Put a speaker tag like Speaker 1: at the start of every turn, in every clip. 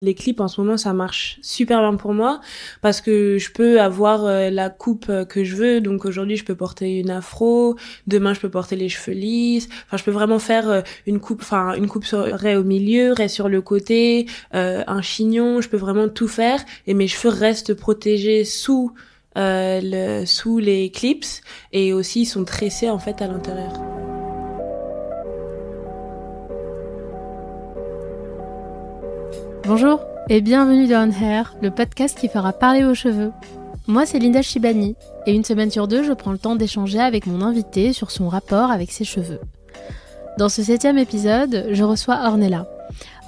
Speaker 1: Les clips en ce moment, ça marche super bien pour moi parce que je peux avoir la coupe que je veux. Donc aujourd'hui, je peux porter une afro, demain je peux porter les cheveux lisses. Enfin, je peux vraiment faire une coupe serait au milieu, raie sur le côté, un chignon, je peux vraiment tout faire et mes cheveux restent protégés sous les clips et aussi ils sont tressés en fait à l'intérieur.
Speaker 2: Bonjour et bienvenue dans On Hair, le podcast qui fera parler vos cheveux. Moi c'est Linda Shibani et une semaine sur deux je prends le temps d'échanger avec mon invité sur son rapport avec ses cheveux. Dans ce 7e épisode, je reçois Ornella.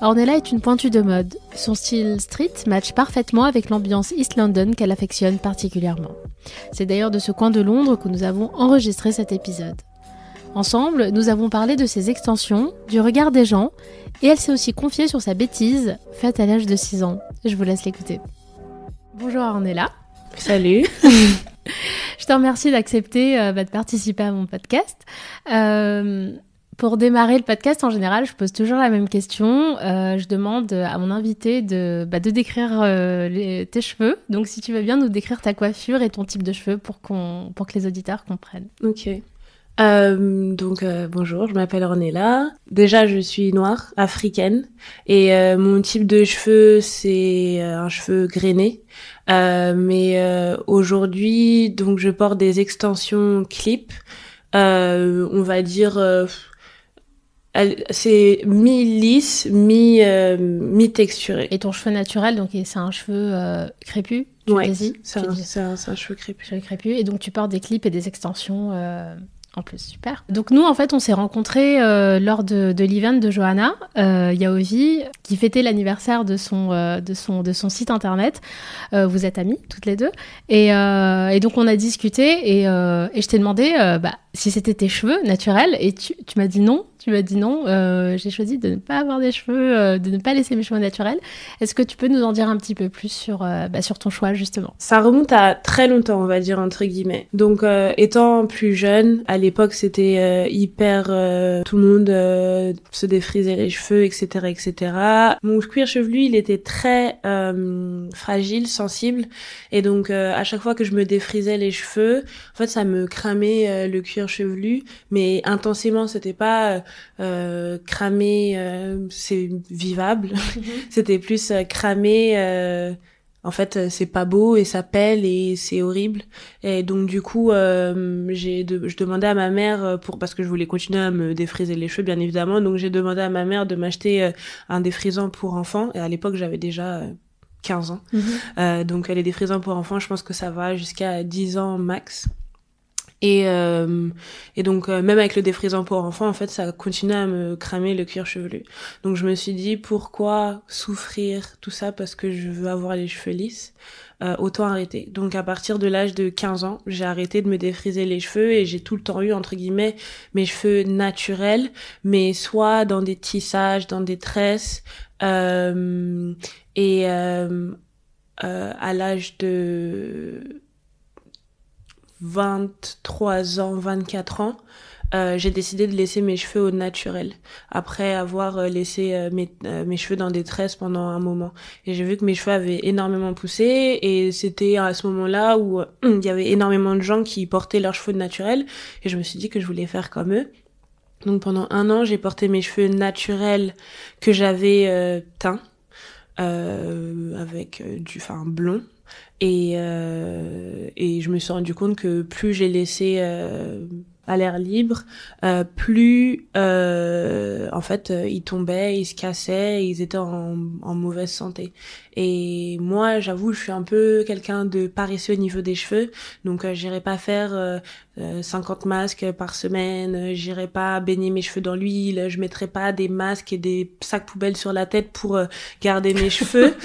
Speaker 2: Ornella est une pointue de mode. Son style street match parfaitement avec l'ambiance East London qu'elle affectionne particulièrement. C'est d'ailleurs de ce coin de Londres que nous avons enregistré cet épisode. Ensemble, nous avons parlé de ses extensions, du regard des gens, et elle s'est aussi confiée sur sa bêtise, faite à l'âge de 6 ans. Je vous laisse l'écouter. Bonjour Ornella.
Speaker 1: Salut.
Speaker 2: Je te remercie d'accepter de participer à mon podcast. Pour démarrer le podcast, en général, je pose toujours la même question. Je demande à mon invité de décrire tes cheveux. Donc, si tu veux bien nous décrire ta coiffure et ton type de cheveux pour que les auditeurs comprennent.
Speaker 1: Ok. Bonjour, je m'appelle Ornella. Déjà, je suis noire, africaine, et mon type de cheveux, c'est un cheveu grainé. Aujourd'hui, donc je porte des extensions clip. On va dire, c'est mi-lisse, mi-texturé.
Speaker 2: Et ton cheveu naturel, donc c'est un cheveu crépus,
Speaker 1: Ouais, c'est un cheveu crépus.
Speaker 2: Cheveu crépus. Et donc tu portes des clips et des extensions. En plus, super. Donc nous, en fait, on s'est rencontrés lors de l'event de Johanna Yaovi, qui fêtait l'anniversaire de son site internet. Vous êtes amies, toutes les deux. Et donc, on a discuté et je t'ai demandé si c'était tes cheveux naturels. Et tu m'as dit non. J'ai choisi de ne pas avoir des cheveux, de ne pas laisser mes cheveux naturels. Est-ce que tu peux nous en dire un petit peu plus sur ton choix, justement?
Speaker 1: Ça remonte à très longtemps, on va dire, entre guillemets. Donc, étant plus jeune, à l'époque, c'était hyper... tout le monde se défrisait les cheveux, etc., etc. Mon cuir chevelu, il était très fragile, sensible. Et donc, à chaque fois que je me défrisais les cheveux, en fait, ça me cramait le cuir chevelu. Mais intensément, c'était pas... cramé, c'est vivable. C'était plus cramé, en fait, c'est pas beau et ça pèle et c'est horrible. Et donc du coup, je demandais à ma mère parce que je voulais continuer à me défriser les cheveux, bien évidemment. Donc j'ai demandé à ma mère de m'acheter un défrisant pour enfants. Et à l'époque, j'avais déjà 15 ans. Donc les défrisants pour enfants, je pense que ça va jusqu'à 10 ans max. Et donc même avec le défrisant pour enfants, en fait, ça continuait à me cramer le cuir chevelu. Donc je me suis dit pourquoi souffrir tout ça parce que je veux avoir les cheveux lisses, autant arrêter. Donc à partir de l'âge de 15 ans, j'ai arrêté de me défriser les cheveux et j'ai tout le temps eu entre guillemets mes cheveux naturels, mais soit dans des tissages, dans des tresses à l'âge de 23 ans, 24 ans, j'ai décidé de laisser mes cheveux au naturel après avoir laissé mes cheveux dans des tresses pendant un moment. Et j'ai vu que mes cheveux avaient énormément poussé et c'était à ce moment-là où il y avait énormément de gens qui portaient leurs cheveux naturels et je me suis dit que je voulais faire comme eux. Donc pendant 1 an, j'ai porté mes cheveux naturels que j'avais teints avec du blond. Et je me suis rendu compte que plus j'ai laissé à l'air libre, plus en fait ils tombaient, ils se cassaient, ils étaient en mauvaise santé. Et moi, j'avoue, je suis un peu quelqu'un de paresseux au niveau des cheveux, donc j'irai pas faire 50 masques par semaine, j'irai pas baigner mes cheveux dans l'huile, je mettrai pas des masques et des sacs poubelles sur la tête pour garder mes cheveux.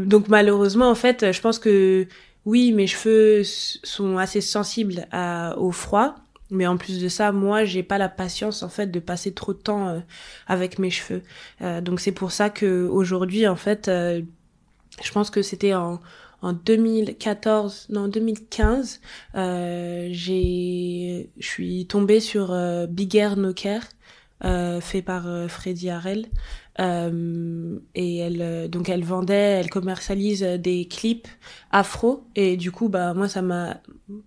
Speaker 1: Donc malheureusement, en fait, je pense que oui, mes cheveux sont assez sensibles au froid. Mais en plus de ça, moi, j'ai pas la patience en fait de passer trop de temps avec mes cheveux. Donc c'est pour ça que aujourd'hui, en fait, je pense que c'était en 2015, je suis tombée sur Big Hair No Care, fait par Freddy Harrell. Et donc elle commercialise des clips afro, et du coup moi ça m'a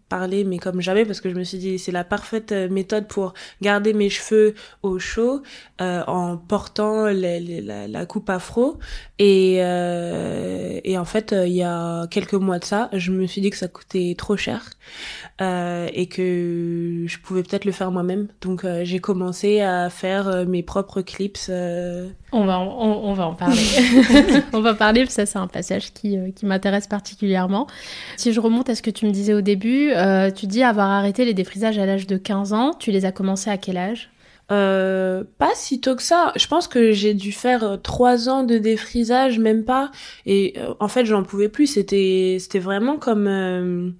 Speaker 1: parlé mais comme jamais, parce que je me suis dit c'est la parfaite méthode pour garder mes cheveux au chaud en portant la coupe afro. Et en fait il y a quelques mois de ça, je me suis dit que ça coûtait trop cher et que je pouvais peut-être le faire moi-même, donc j'ai commencé à faire mes propres clips.
Speaker 2: On va en parler. On va parler, parce que ça c'est un passage qui m'intéresse particulièrement. Si je remonte à ce que tu me disais au début, tu dis avoir arrêté les défrisages à l'âge de 15 ans. Tu les as commencés à quel âge ?
Speaker 1: Pas si tôt que ça. Je pense que j'ai dû faire 3 ans de défrisage, même pas. Et en fait, j'en pouvais plus. C'était vraiment comme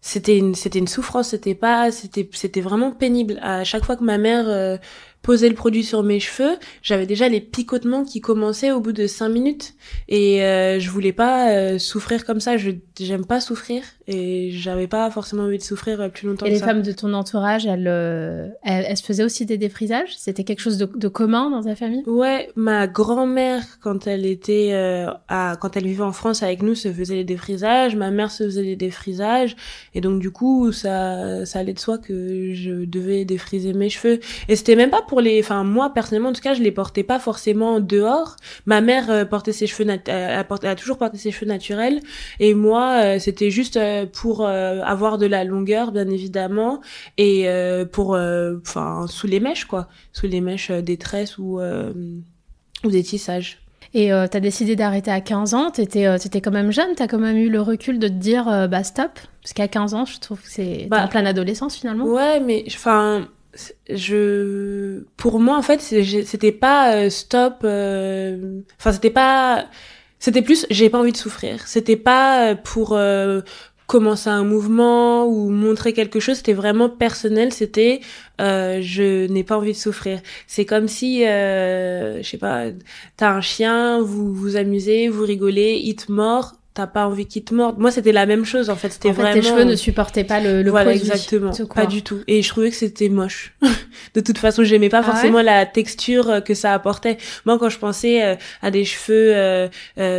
Speaker 1: c'était une souffrance. C'était vraiment pénible. À chaque fois que ma mère posait le produit sur mes cheveux, j'avais déjà les picotements qui commençaient au bout de 5 minutes. Et je voulais pas souffrir comme ça. J'aime pas souffrir, et j'avais pas forcément envie de souffrir plus longtemps que ça.
Speaker 2: Et les femmes de ton entourage, elles se faisaient aussi des défrisages ? C'était quelque chose de commun dans ta famille ?
Speaker 1: Ouais, ma grand-mère, quand elle vivait en France avec nous, se faisait les défrisages. Ma mère se faisait les défrisages. Et donc, du coup, ça allait de soi que je devais défriser mes cheveux. Et c'était même pas moi, personnellement, en tout cas, je les portais pas forcément dehors. Ma mère portait ses cheveux, elle a toujours porté ses cheveux naturels. Et moi, c'était juste pour avoir de la longueur, bien évidemment. Et sous les mèches, quoi. Sous les mèches des tresses ou des tissages.
Speaker 2: Et t'as décidé d'arrêter à 15 ans, t'étais quand même jeune, t'as quand même eu le recul de te dire stop, parce qu'à 15 ans, je trouve que t'es en pleine adolescence finalement.
Speaker 1: Ouais, mais pour moi en fait, c'était pas stop, c'était plus j'ai pas envie de souffrir. C'était pas pour commencer un mouvement ou montrer quelque chose, c'était vraiment personnel, c'était je n'ai pas envie de souffrir. C'est comme si je sais pas, t'as un chien, vous vous amusez, vous rigolez, il te mord, t'as pas envie qu'il te morde. Moi, c'était la même chose, en fait. C'était vraiment...
Speaker 2: tes cheveux ne supportaient pas le
Speaker 1: voilà,
Speaker 2: produit.
Speaker 1: Exactement. Pas du tout. Et je trouvais que c'était moche. De toute façon, j'aimais pas forcément la texture que ça apportait. Moi, quand je pensais à des cheveux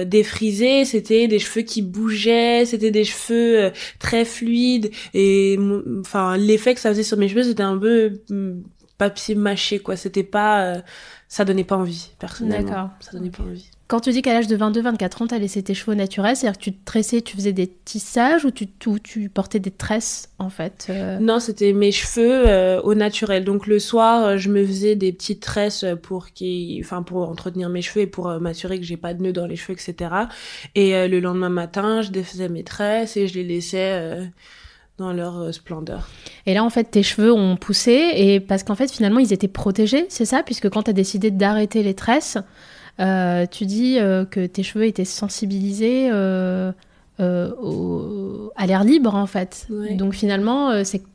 Speaker 1: défrisés, c'était des cheveux qui bougeaient, c'était des cheveux très fluides. Et l'effet que ça faisait sur mes cheveux, c'était un peu papier mâché, quoi. C'était pas... ça donnait pas envie, personnellement.
Speaker 2: D'accord.
Speaker 1: Ça donnait pas envie.
Speaker 2: Quand tu dis qu'à l'âge de 22-24 ans, t'as laissé tes cheveux naturels, c'est-à-dire que tu te tressais, tu faisais des tissages ou tu portais des tresses, en fait
Speaker 1: Non, c'était mes cheveux au naturel. Donc le soir, je me faisais des petites tresses pour entretenir mes cheveux et pour m'assurer que j'ai pas de nœuds dans les cheveux, etc. Et le lendemain matin, je défaisais mes tresses et je les laissais... dans leur splendeur.
Speaker 2: Et là, en fait, tes cheveux ont poussé, et parce qu'en fait, finalement, ils étaient protégés, c'est ça ? Puisque quand tu as décidé d'arrêter les tresses, tu dis que tes cheveux étaient sensibilisés à l'air libre, en fait. Ouais. Donc finalement, c'est que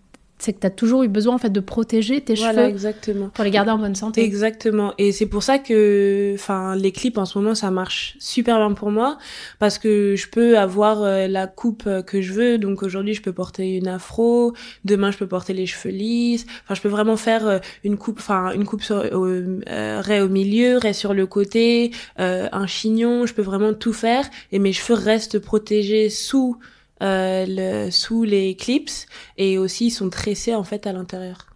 Speaker 2: tu as toujours eu besoin en fait de protéger tes cheveux
Speaker 1: exactement.
Speaker 2: Pour les garder en bonne santé.
Speaker 1: Exactement. Et c'est pour ça que les clips en ce moment ça marche super bien pour moi, parce que je peux avoir la coupe que je veux. Donc aujourd'hui, je peux porter une afro, demain je peux porter les cheveux lisses. Je peux vraiment faire une coupe sur raie au milieu, raie sur le côté, un chignon, je peux vraiment tout faire et mes cheveux restent protégés sous les clips, et aussi ils sont tressés en fait à l'intérieur.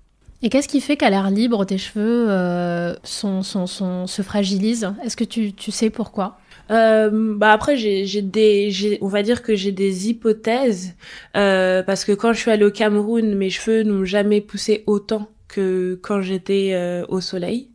Speaker 2: Et qu'est-ce qui fait qu'à l'air libre tes cheveux se fragilisent ? Est-ce que tu sais pourquoi ?
Speaker 1: Après on va dire que j'ai des hypothèses parce que quand je suis allée au Cameroun, mes cheveux n'ont jamais poussé autant que quand j'étais au soleil.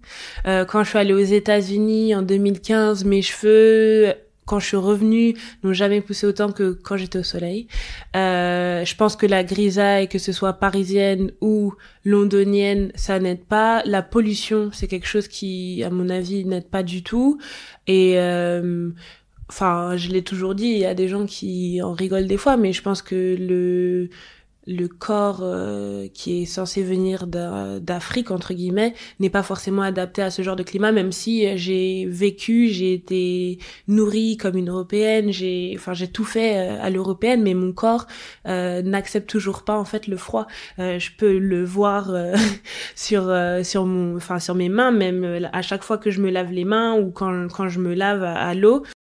Speaker 1: Quand je suis allée aux États-Unis en 2015, mes cheveux quand je suis revenue, n'ont jamais poussé autant que quand j'étais au soleil. Je pense que la grisaille, que ce soit parisienne ou londonienne, ça n'aide pas. La pollution, c'est quelque chose qui, à mon avis, n'aide pas du tout. Et je l'ai toujours dit, il y a des gens qui en rigolent des fois, mais je pense que le corps qui est censé venir d'Afrique entre guillemets n'est pas forcément adapté à ce genre de climat, même si j'ai été nourrie comme une européenne, j'ai tout fait à l'européenne, mais mon corps n'accepte toujours pas en fait le froid. Je peux le voir sur mes mains, même à chaque fois que je me lave les mains ou quand je me lave à l'eau.